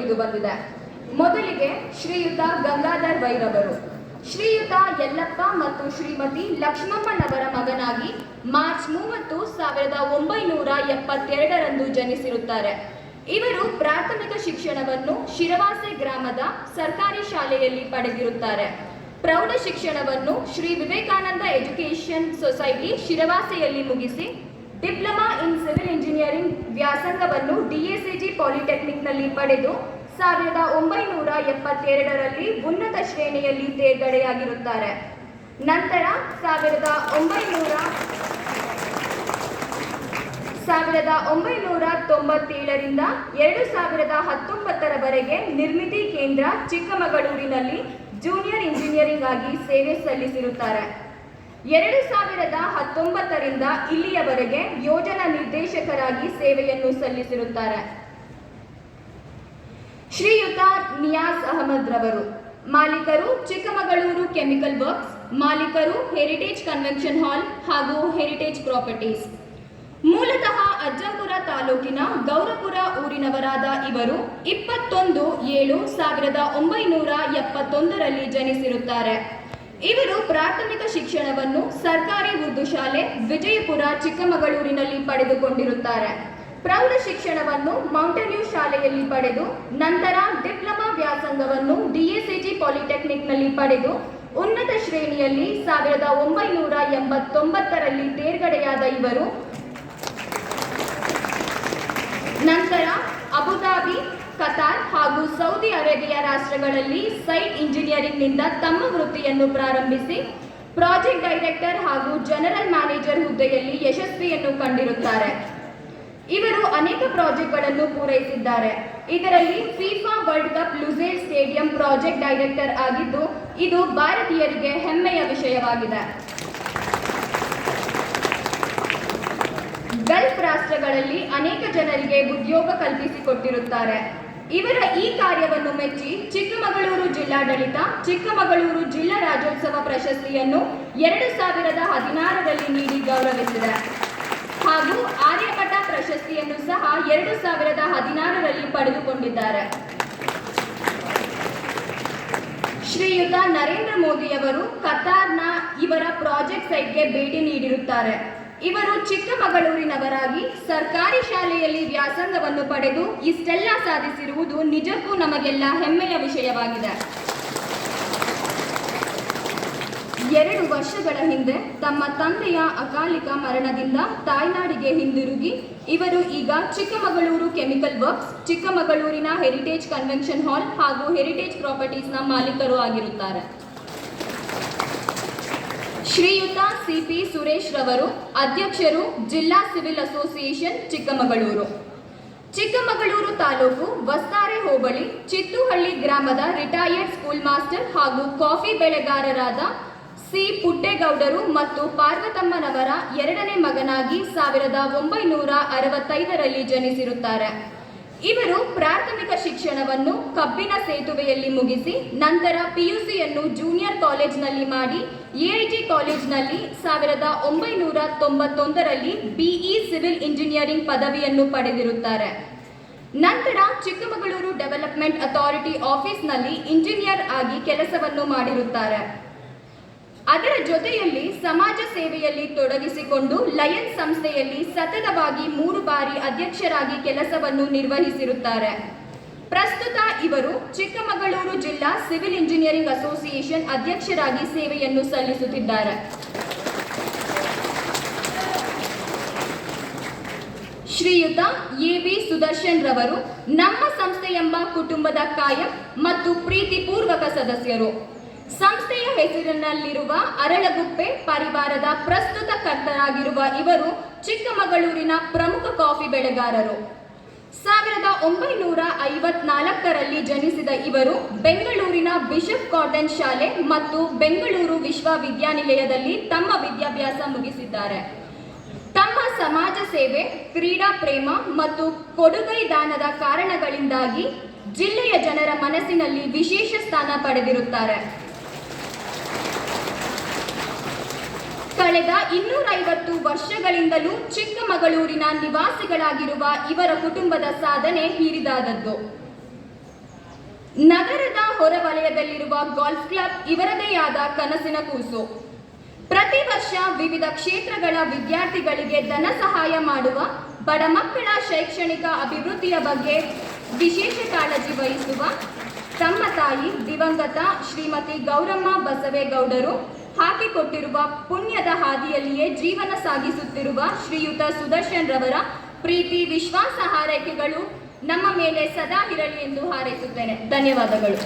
ತಿಳಿದು ಬಂದಿದೆ. ಮೊದಲಿಗೆ ಶ್ರೀಯುತ ಗಂಗಾಧರ್ ವೈರವರು ಶ್ರೀಯುತ ಯಲ್ಲಪ್ಪ ಮತ್ತು ಶ್ರೀಮತಿ ಲಕ್ಷ್ಮಮ್ಮನವರ ಮಗನಾಗಿ ಮಾರ್ಚ್ 30, 1972ರಂದು ಜನಿಸಿರುತ್ತಾರೆ. ಇವರು ಪ್ರಾಥಮಿಕ ಶಿಕ್ಷಣವನ್ನು ಶಿರವಾಸೆ ಗ್ರಾಮದ ಸರ್ಕಾರಿ ಶಾಲೆಯಲ್ಲಿ ಪಡೆದಿರುತ್ತಾರೆ. ಪ್ರೌಢ ಶಿಕ್ಷಣವನ್ನು ಶ್ರೀ ವಿವೇಕಾನಂದ ಎಜುಕೇಷನ್ ಸೊಸೈಟಿ ಶಿರವಾಸೆಯಲ್ಲಿ ಮುಗಿಸಿ ಡಿಪ್ಲೊಮಾ ಇನ್ ಸಿವಿಲ್ ಇಂಜಿನಿಯರಿಂಗ್ ವ್ಯಾಸಂಗವನ್ನು ಡಿಎಸಿಜಿ ಪಾಲಿಟೆಕ್ನಿಕ್ನಲ್ಲಿ ಪಡೆದು 1972ರಲ್ಲಿ ಉನ್ನತ ಶ್ರೇಣಿಯಲ್ಲಿ ತೇರ್ಗಡೆಯಾಗಿರುತ್ತಾರೆ. ನಂತರ 1997ರಿಂದ 2019ರವರೆಗೆ ನಿರ್ಮಿತಿ ಕೇಂದ್ರ ಚಿಕ್ಕಮಗಳೂರಿನಲ್ಲಿ ಜೂನಿಯರ್ ಇಂಜಿನಿಯರಿಂಗ್ ಆಗಿ ಸೇವೆ ಸಲ್ಲಿಸಿರುತ್ತಾರೆ. 2019ರಿಂದ ಇಲ್ಲಿಯವರೆಗೆ ಯೋಜನಾ ನಿರ್ದೇಶಕರಾಗಿ ಸೇವೆಯನ್ನು ಸಲ್ಲಿಸಿರುತ್ತಾರೆ. ಶ್ರೀಯುತ ನಿಯಾಜ್ ಅಹಮದ್ ರವರು ಮಾಲೀಕರು ಚಿಕ್ಕಮಗಳೂರು ಕೆಮಿಕಲ್ ವರ್ಕ್ಸ್, ಮಾಲೀಕರು ಹೆರಿಟೇಜ್ ಕನ್ವೆನ್ಷನ್ ಹಾಲ್ ಹಾಗೂ ಹೆರಿಟೇಜ್ ಪ್ರಾಪರ್ಟೀಸ್. ಮೂಲತಃ ಅಜ್ಜಂಪುರ ತಾಲೂಕಿನ ಗೌರಪುರ ಊರಿನವರಾದ ಇವರು 21/7/1971ರಲ್ಲಿ ಜನಿಸಿರುತ್ತಾರೆ. ಇವರು ಪ್ರಾಥಮಿಕ ಶಿಕ್ಷಣವನ್ನು ಸರ್ಕಾರಿ ಉರ್ದು ಶಾಲೆ ವಿಜಯಪುರ ಚಿಕ್ಕಮಗಳೂರಿನಲ್ಲಿ ಪಡೆದುಕೊಂಡಿರುತ್ತಾರೆ. ಪ್ರೌಢ ಶಿಕ್ಷಣವನ್ನು ಮೌಂಟೇನ್ ವ್ಯೂ ಶಾಲೆಯಲ್ಲಿ ಪಡೆದು ನಂತರ ಡಿಪ್ಲೊಮಾ ವ್ಯಾಸಂಗವನ್ನು ಡಿಎಸಿಜಿ ಪಾಲಿಟೆಕ್ನಿಕ್ನಲ್ಲಿ ಪಡೆದು ಉನ್ನತ ಶ್ರೇಣಿಯಲ್ಲಿ 1989ರಲ್ಲಿ ತೇರ್ಗಡೆಯಾದ ಇವರು ನಂತರ ಅಬುಧಾಬಿ, ಕತಾರ್ ಹಾಗೂ ಸೌದಿ ಅರೇಬಿಯಾ ರಾಷ್ಟ್ರಗಳಲ್ಲಿ ಸೈಟ್ ಇಂಜಿನಿಯರಿಂಗ್ನಿಂದ ತಮ್ಮ ವೃತ್ತಿಯನ್ನು ಪ್ರಾರಂಭಿಸಿ ಪ್ರಾಜೆಕ್ಟ್ ಡೈರೆಕ್ಟರ್ ಹಾಗೂ ಜನರಲ್ ಮ್ಯಾನೇಜರ್ ಹುದ್ದೆಯಲ್ಲಿ ಯಶಸ್ವಿಯನ್ನು ಕಂಡಿರುತ್ತಾರೆ. ಇವರು ಅನೇಕ ಪ್ರಾಜೆಕ್ಟ್ಗಳನ್ನು ಪೂರೈಸಿದ್ದಾರೆ. ಇದರಲ್ಲಿ FIFA World Cup Lusail stadium project director ಆಗಿದ್ದು ಇದು ಭಾರತೀಯರಿಗೆ ಹೆಮ್ಮೆಯ ವಿಷಯವಾಗಿದೆ. ಗಲ್ಫ್ ರಾಷ್ಟ್ರಗಳಲ್ಲಿ ಅನೇಕ ಜನರಿಗೆ ಉದ್ಯೋಗ ಕಲ್ಪಿಸಿಕೊಟ್ಟಿರುತ್ತಾರೆ. ಇವರ ಈ ಕಾರ್ಯವನ್ನು ಮೆಚ್ಚಿ ಚಿಕ್ಕಮಗಳೂರು ಜಿಲ್ಲಾಡಳಿತ ಚಿಕ್ಕಮಗಳೂರು ಜಿಲ್ಲಾ ರಾಜ್ಯೋತ್ಸವ ಪ್ರಶಸ್ತಿಯನ್ನು 2016ರಲ್ಲಿ ನೀಡಿ ಗೌರವಿಸಿದೆ ಹಾಗೂ ಆರ್ಯಭಟ ಪ್ರಶಸ್ತಿಯನ್ನು ಸಹ 2016ರಲ್ಲಿ ಪಡೆದುಕೊಂಡಿದ್ದಾರೆ. ಶ್ರೀಯುತ ನರೇಂದ್ರ ಮೋದಿಯವರು ಕತಾರ್ನ ಇವರ ಪ್ರಾಜೆಕ್ಟ್ ಸೈಟ್ಗೆ ಭೇಟಿ ನೀಡಿರುತ್ತಾರೆ. ಇವರು ಚಿಕ್ಕಮಗಳೂರಿನವರಾಗಿ ಸರ್ಕಾರಿ ಶಾಲೆಯಲ್ಲಿ ವ್ಯಾಸಂಗವನ್ನು ಪಡೆದು ಇಷ್ಟೆಲ್ಲ ಸಾಧಿಸಿರುವುದು ನಿಜಕ್ಕೂ ನಮಗೆಲ್ಲ ಹೆಮ್ಮೆಯ ವಿಷಯವಾಗಿದೆ. 2 ವರ್ಷಗಳ ಹಿಂದೆ ತಮ್ಮ ತಂದೆಯ ಅಕಾಲಿಕ ಮರಣದಿಂದ ತಾಯ್ನಾಡಿಗೆ ಹಿಂದಿರುಗಿ ಇವರು ಈಗ ಚಿಕ್ಕಮಗಳೂರು ಕೆಮಿಕಲ್ ವರ್ಕ್ಸ್, ಚಿಕ್ಕಮಗಳೂರಿನ ಹೆರಿಟೇಜ್ ಕನ್ವೆನ್ಷನ್ ಹಾಲ್ ಹಾಗೂ ಹೆರಿಟೇಜ್ ಪ್ರಾಪರ್ಟೀಸ್ನ ಮಾಲೀಕರು ಆಗಿರುತ್ತಾರೆ. ಶ್ರೀಯುತ ಸಿಪಿ ಸುರೇಶ್ ರವರು ಅಧ್ಯಕ್ಷರು, ಜಿಲ್ಲಾ ಸಿವಿಲ್ ಅಸೋಸಿಯೇಷನ್ ಚಿಕ್ಕಮಗಳೂರು. ಚಿಕ್ಕಮಗಳೂರು ತಾಲೂಕು ವಸ್ತಾರೆ ಹೋಬಳಿ ಚಿತ್ತುಹಳ್ಳಿ ಗ್ರಾಮದ ರಿಟೈರ್ಡ್ ಸ್ಕೂಲ್ ಮಾಸ್ಟರ್ ಹಾಗೂ ಕಾಫಿ ಬೆಳೆಗಾರರಾದ ಸಿ ಪುಟ್ಟೇಗೌಡರು ಮತ್ತು ಪಾರ್ವತಮ್ಮನವರ 2ನೇ ಮಗನಾಗಿ 1965ರಲ್ಲಿ ಜನಿಸಿರುತ್ತಾರೆ. ಇವರು ಪ್ರಾಥಮಿಕ ಶಿಕ್ಷಣವನ್ನು ಕಬ್ಬಿನ ಸೇತುವೆಯಲ್ಲಿ ಮುಗಿಸಿ ನಂತರ ಪಿಯುಸಿಯನ್ನು ಜೂನಿಯರ್ ಕಾಲೇಜ್ನಲ್ಲಿ ಮಾಡಿ ಎಐಟಿ ಕಾಲೇಜ್ನಲ್ಲಿ 1991ರಲ್ಲಿ ಬಿಇ ಸಿವಿಲ್ ಇಂಜಿನಿಯರಿಂಗ್ ಪದವಿಯನ್ನು ಪಡೆದಿರುತ್ತಾರೆ. ನಂತರ ಚಿಕ್ಕಮಗಳೂರು ಡೆವಲಪ್ಮೆಂಟ್ ಅಥಾರಿಟಿ ಆಫೀಸ್ನಲ್ಲಿ ಇಂಜಿನಿಯರ್ ಆಗಿ ಕೆಲಸವನ್ನು ಮಾಡಿರುತ್ತಾರೆ. ಅದರ ಜೊತೆಯಲ್ಲಿ ಸಮಾಜ ಸೇವೆಯಲ್ಲಿ ತೊಡಗಿಸಿಕೊಂಡು ಲಯನ್ಸ್ ಸಂಸ್ಥೆಯಲ್ಲಿ ಸತತವಾಗಿ 3 ಬಾರಿ ಅಧ್ಯಕ್ಷರಾಗಿ ಕೆಲಸವನ್ನು ನಿರ್ವಹಿಸಿರುತ್ತಾರೆ. ಪ್ರಸ್ತುತ ಇವರು ಚಿಕ್ಕಮಗಳೂರು ಜಿಲ್ಲಾ ಸಿವಿಲ್ ಇಂಜಿನಿಯರಿಂಗ್ ಅಸೋಸಿಯೇಷನ್ ಅಧ್ಯಕ್ಷರಾಗಿ ಸೇವೆಯನ್ನು ಸಲ್ಲಿಸುತ್ತಿದ್ದಾರೆ. ಶ್ರೀಯುತ ಎ.ವಿ. ಸುದರ್ಶನ್ ರವರು ನಮ್ಮ ಸಂಸ್ಥೆ ಎಂಬ ಕುಟುಂಬದ ಕಾಯಂ ಮತ್ತು ಪ್ರೀತಿಪೂರ್ವಕ ಸದಸ್ಯರು. ಸಂಸ್ಥೆಯ ಹೆಸರಿನಲ್ಲಿರುವ ಅರಳಗುಪ್ಪೆ ಪರಿವಾರದ ಪ್ರಸ್ತುತ ಕರ್ತರಾಗಿರುವ ಇವರು ಚಿಕ್ಕಮಗಳೂರಿನ ಪ್ರಮುಖ ಕಾಫಿ ಬೆಳೆಗಾರರು. 1954ರಲ್ಲಿ ಜನಿಸಿದ ಇವರು ಬೆಂಗಳೂರಿನ ಬಿಷಪ್ ಕಾಟನ್ ಶಾಲೆ ಮತ್ತು ಬೆಂಗಳೂರು ವಿಶ್ವವಿದ್ಯಾನಿಲಯದಲ್ಲಿ ತಮ್ಮ ವಿದ್ಯಾಭ್ಯಾಸ ಮುಗಿಸಿದ್ದಾರೆ. ತಮ್ಮ ಸಮಾಜ ಸೇವೆ, ಕ್ರೀಡಾ ಪ್ರೇಮ ಮತ್ತು ಕೊಡುಗೈ ದಾನದ ಕಾರಣಗಳಿಂದಾಗಿ ಜಿಲ್ಲೆಯ ಜನರ ಮನಸ್ಸಿನಲ್ಲಿ ವಿಶೇಷ ಸ್ಥಾನ ಪಡೆದಿರುತ್ತಾರೆ. ಕಳೆದ 250 ವರ್ಷಗಳಿಂದಲೂ ಚಿಕ್ಕಮಗಳೂರಿನ ನಿವಾಸಿಗಳಾಗಿರುವ ಇವರ ಕುಟುಂಬದ ಸಾಧನೆ ಹಿರಿದಾದದ್ದು. ನಗರದ ಹೊರವಲಯದಲ್ಲಿರುವ ಗಾಲ್ಫ್ ಕ್ಲಬ್ ಇವರದೇ ಆದ ಕನಸಿನ ಕೂಸು. ಪ್ರತಿ ವರ್ಷ ವಿವಿಧ ಕ್ಷೇತ್ರಗಳ ವಿದ್ಯಾರ್ಥಿಗಳಿಗೆ ಧನ ಸಹಾಯ ಮಾಡುವ, ಬಡ ಮಕ್ಕಳ ಶೈಕ್ಷಣಿಕ ಅಭಿವೃದ್ಧಿಯ ಬಗ್ಗೆ ವಿಶೇಷ ಕಾಳಜಿ ವಹಿಸುವ ತಮ್ಮ ತಾಯಿ ದಿವಂಗತ ಶ್ರೀಮತಿ ಗೌರಮ್ಮ ಬಸವೇಗೌಡರು ಹಾಕಿಕೊಟ್ಟಿರುವ ಪುಣ್ಯದ ಹಾದಿಯಲ್ಲಿಯೇ ಜೀವನ ಸಾಗಿಸುತ್ತಿರುವ ಶ್ರೀಯುತ ಸುದರ್ಶನ್ ರವರ ಪ್ರೀತಿ, ವಿಶ್ವಾಸ, ಹಾರೈಕೆಗಳು ನಮ್ಮ ಮೇಲೆ ಸದಾ ಇರಲಿ ಎಂದು ಹಾರೈಸುತ್ತೇನೆ. ಧನ್ಯವಾದಗಳು.